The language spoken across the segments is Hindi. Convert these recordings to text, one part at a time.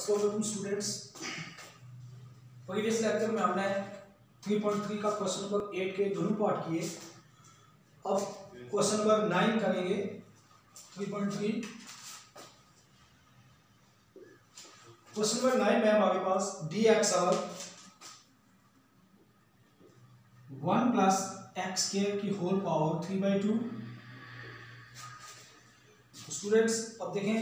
अस्सलाम स्टूडेंट्स, प्रीवियस लेक्चर में हमने 3.3 का क्वेश्चन नंबर 8 के दोनों पार्ट किए। अब क्वेश्चन नंबर 9 करेंगे 3.3। क्वेश्चन नंबर 9 में हमारे पास dx और 1 प्लस एक्स स्क्वायर की होल पावर 3/2। स्टूडेंट्स अब देखें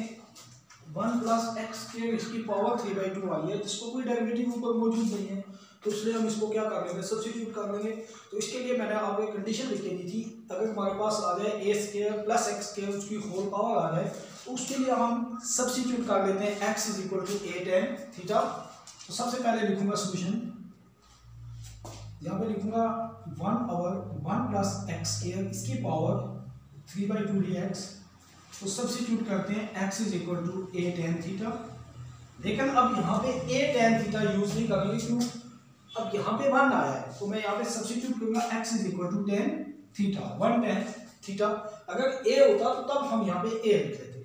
1 प्लस एक्स स्क्वायर इसकी पावर 3/2 आई है, जिसको कोई डेरिवेटिव ऊपर मौजूद नहीं है, तो इसलिए हम इसको क्या कर लेंगे, सब्स्टिट्यूट कर लेंगे। तो इसके लिए मैंने आपको एक कंडीशन लिख के दी थी, अगर हमारे पास आ जाए ए स्क्वायर प्लस एक्स स्क्वायर उसकी होल पावर आ जाए, तो उसके लिए हम सब्स्टिट्यूट कर लेते हैं x = a tan थीटा। तो सबसे पहले लिखूंगा सोल्यूशन, यहाँ पे लिखूंगा 1/1 प्लस एक्स स्क्वायर इसकी पावर 3/2 dx। तो सब्स्टिट्यूट करते हैं x = a tan थीटा। लेकिन अब यहाँ पे a tan थीटा यूज नहीं करेंगे, क्यों? अब यहाँ पे 1 आया है, तो मैं यहाँ पे सब्स्टिट्यूट करूंगा x = tan theta 1 tan theta. अगर a होता तो तब हम यहाँ पे a लिख लेते।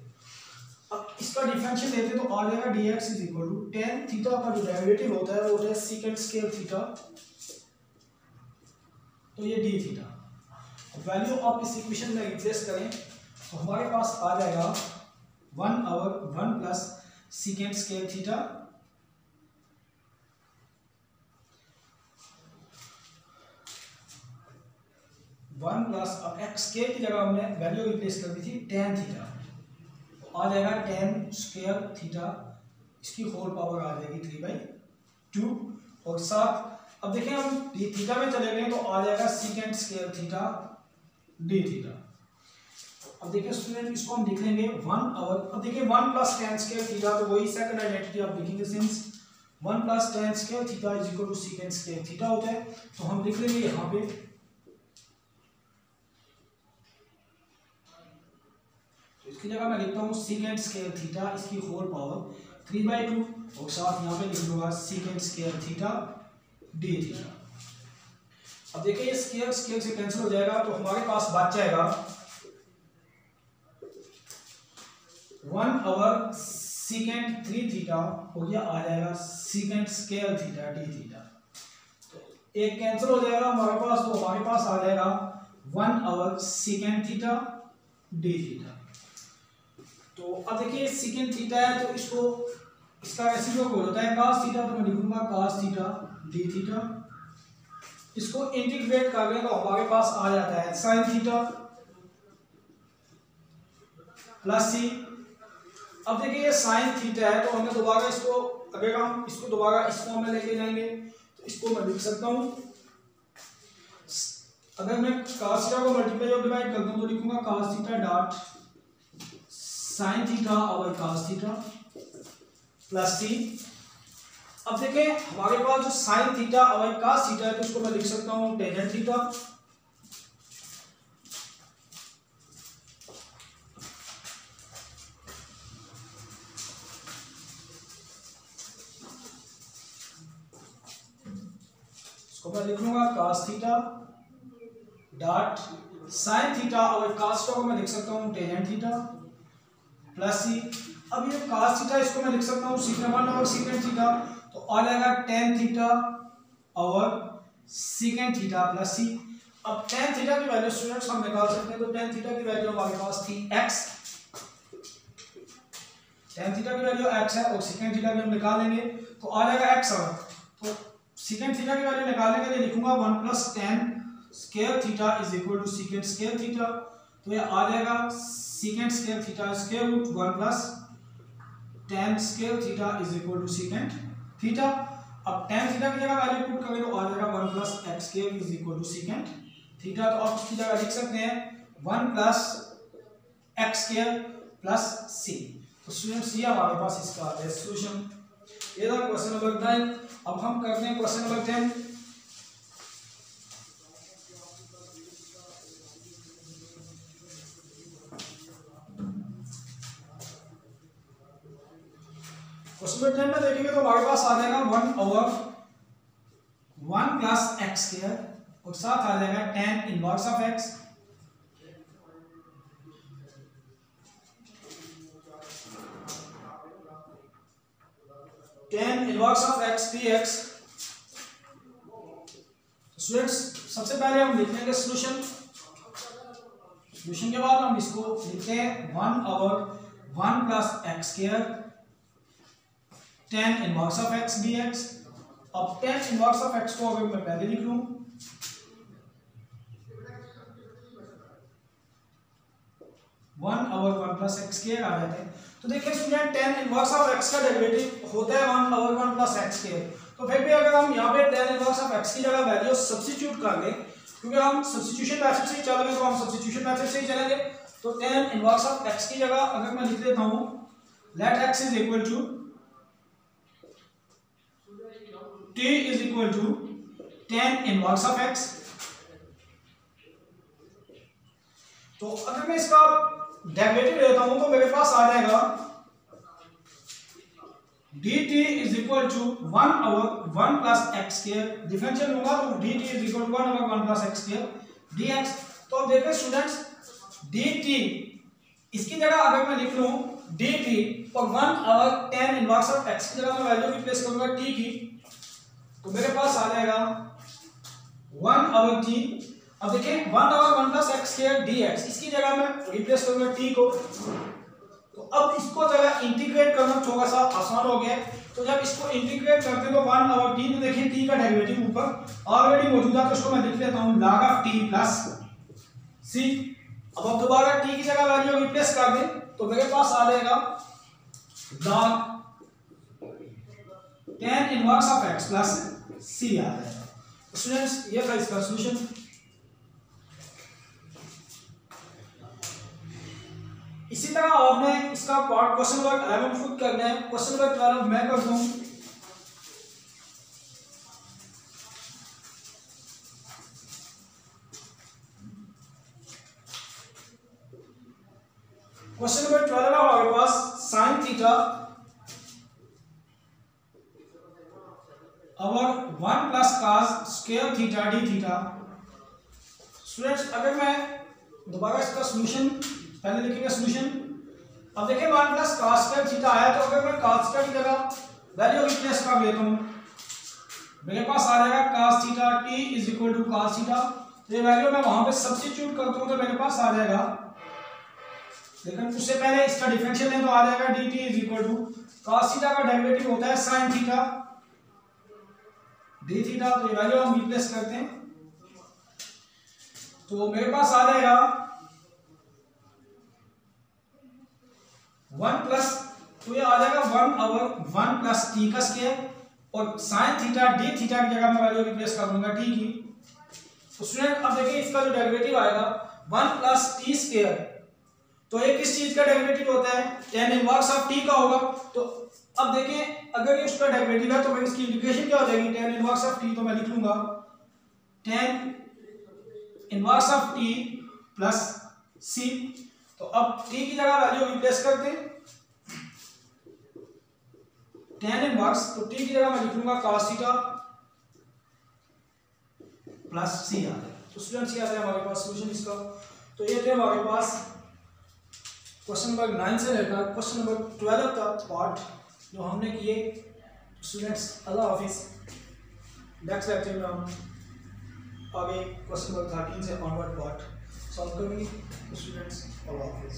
अब इसका डिफरेंशियल लेते तो आ जाएगा dx = tan थीटा का जो डेरिवेटिव होता है वो होता है secant स्क्वायर थीटा, तो ये d थीटा। वैल्यू आप इस इक्वेशन में रिप्लेस करें तो हमारे पास आ जाएगा 1/1 plus secant square theta one plus, अब एक्स स्क्वायर की जगह हमने वैल्यू रिप्लेस कर दी थी tan थीटा, तो आ जाएगा tan स्क्वायर थीटा, इसकी होल पावर आ जाएगी 3/2। और साथ अब देखें हम d थीटा में चले गए तो आ जाएगा secant square theta d theta. अब देखिए स्टूडेंट इसको हम लिख लेंगे 1/, अब देखिए 1 प्लस tan स्क्वायर थीटा, तो वही सेकंड आइडेंटिटी आप लिखेंगे, since 1 plus tan square theta = secant square theta होता है, तो हम लिख लेंगे यहाँ पे इसकी जगह मैं लिखता हूँ secant स्क्वायर थीटा इसकी होल पावर 3/2, और साथ यहाँ पे लिख लूंगा secant square theta d theta. अब देखिए ये स्क्वायर स्क्वायर से कैंसिल हो जाएगा, तो हमारे पास बच जाएगा 1/secant 3 थीटा हो गया, आ जाएगा secant square theta d theta. तो एक कैंसिल हो जाएगा हमारे पास, तो हमारे पास आ जाएगा 1/secant थीटा d थीटा। तो अब देखिए secant थीटा है, तो इसको इसका रेसिप्रोकल होता है cos थीटा, तो मैं लिखूंगा cos थीटा d थीटा। इसको इंटीग्रेट कर लें तो हमारे पास आ जाता है sin थीटा प्लस c। अब देखिए ये sin थीटा है, तो हमें दोबारा इसको, अगर हम इसको दोबारा इस फॉर्म में लेके जाएंगे तो इसको मैं लिख सकता हूं, अगर मैं cos थीटा को मल्टीप्लाई और डिवाइड करता हूं तो लिखूंगा cos theta dot sin theta और cos थीटा प्लस c। अब देखें हमारे पास जो sin थीटा और cos थीटा है, तो इसको मैं लिख सकता हूं tan थीटा इसको मैं लिख लूंगा cos theta dot sin theta और cos थीटा को मैं लिख सकता हूं tan थीटा प्लस c। अब ये cos थीटा इसको मैं लिख सकता हूँ secant और secant थीटा, तो आ जाएगा tan थीटा और secant थीटा प्लस c। अब tan थीटा की वैल्यू स्टूडेंट्स हम निकाल सकते हैं, तो tan थीटा की वैल्यू हमारे पास थी x, tan थीटा की वैल्यू x है, और secant थीटा भी हम निकाल लेंगे तो आ जाएगा x। और तो secant थीटा की वैल्यू निकालने के लिए लिखूंगा 1 plus tan square theta = secant square theta, तो ये आ जाएगा secant square theta square root 1 plus tan square theta = secant theta. अब tan थीटा की जगह वैल्यू पुट करें तो आ जाएगा 1 प्लस x स्क्वायर = secant थीटा। तो आप इसकी जगह लिख सकते हैं 1 plus x square plus c। तो स्टूडेंट्स ये हमारे पास इसका है सॉल्यूशन। ये था क्वेश्चन नंबर 9। अब हम करते हैं क्वेश्चन नंबर 10। क्वेश्चन नंबर 10 में देखेंगे तो हमारे पास आ जाएगा 1/1 प्लस एक्स स्क्वायर, और साथ आ जाएगा tan inverse of x tan inverse of x dx। Students सबसे पहले हम लिख लेंगे सॉल्यूशन के बाद हम इसको लिखते हैं 1/1 plus x square tan inverse of x dx। अब tan इनवर्स ऑफ x को अगर मैं पहले लिख लूं 1/1 प्लस एक्स स्क्वायर आ जाते हैं। तो देखिए student tan inverse of x का डेरिवेटिव होता है 1/1 प्लस एक्स स्क्वायर। तो फिर भी अगर हम यहाँ पे tan इनवर्स ऑफ x की जगह वैल्यू सब्स्टिट्यूट कर लें, क्योंकि हम सब्स्टिट्यूशन मेथड से ही चल रहे हैं तो हम सब्स्टिट्यूशन मेथड से ही चलेंगे। तो tan इनवर्स ऑफ x की जगह अगर मैं लिख देता हूँ let x is equal to t is equal to tan inverse of x। तो अगर मैं इसका डेरिवेटिव लेता हूं तो मेरे पास आ जाएगा dt is equal to 1/1 plus x square. Differential लूंगा तो dt is equal to 1/1 plus x square dx। तो अब देखिए स्टूडेंट्स dt इसकी जगह अगर मैं लिख लूं dt और 1/tan इनवर्स ऑफ x की जगह मैं वैल्यू रिप्लेस करूंगा t की, तो मेरे पास आ जाएगा 1/t। अब देखिए 1/1 प्लस एक्स स्क्वायर dx, इसकी जगह मैं रिप्लेस करूंगा t को। तो अब इसको जगह इंटीग्रेट करना थोड़ा सा आसान हो गया। तो जब इसको इंटीग्रेट करते हैं तो 1/t, तो देखिए t का डेरिवेटिव ऊपर ऑलरेडी मौजूद है, तो इसको मैं लिख लेता हूं log of t plus c। अब दोबारा t की जगह वैल्यू रिप्लेस कर दें तो मेरे पास आ जाएगा log tan inverse of x plus c आ जाएगा। स्टूडेंट्स ये था इसका सॉल्यूशन। इसी तरह आपने इसका पार्ट क्वेश्चन नंबर 11 खुद करना है। क्वेश्चन नंबर 12 मैं कर दूं। क्वेश्चन नंबर 12 हमारे पास sin थीटा और 1 plus cos square theta d theta. Students अगर मैं दोबारा इसका सॉल्यूशन पहले लिखेंगे सॉल्यूशन। अब देखिए 1 प्लस cos स्क्वायर थीटा आया, तो अगर मैं cos स्क्वायर की जगह वैल्यू रिप्लेस कर लेता हूं मेरे पास आ जाएगा cos theta t is equal to cos theta. तो ये वैल्यू मैं वहां पे सब्स्टिट्यूट कर दूं तो मेरे पास आ जाएगा, लेकिन उससे पहले इसका डिफरेंशियल लें तो आ जाएगा dt is equal to cos theta का डेरिवेटिव होता है sin थीटा d थीटा। तो ये वैल्यू हम रिप्लेस करते हैं तो मेरे पास आ जाएगा 1 प्लस, तो ये आ जाएगा 1/1 प्लस t का स्क्वायर और sin थीटा d थीटा की जगह मैं वैल्यू रिप्लेस कर दूंगा t की। तो स्टूडेंट अब देखिए इसका जो डेरिवेटिव आएगा 1 प्लस t स्क्वायर, तो ये किस चीज का डेरिवेटिव होता है tan इनवर्स ऑफ t का होगा। तो अब देखिए अगर ये उसका डेरिवेटिव है तो मैं इसकी इंटीग्रेशन क्या हो जाएगी tan इनवर्स ऑफ t, तो मैं लिख लूंगा tan inverse of t plus c। तो अब t की जगह वैल्यू रिप्लेस करते हैं tan इनवर्स, तो t की जगह मैं लिख लूंगा cos थीटा प्लस c आ जाएगा। तो स्टूडेंट्स ये आ जाए हमारे पास सॉल्यूशन इसका। तो ये थे हमारे पास क्वेश्चन नंबर 9 से लेकर क्वेश्चन नंबर 12 तक पार्ट जो हमने किए। स्टूडेंट्स अल्लाह हाफिज। नेक्स्ट लेक्चर में हम आगे क्वेश्चन नंबर 13 से ऑनवर्ड पार्ट सॉल्व करेंगे। स्टूडेंट्स अल्लाह हाफिज।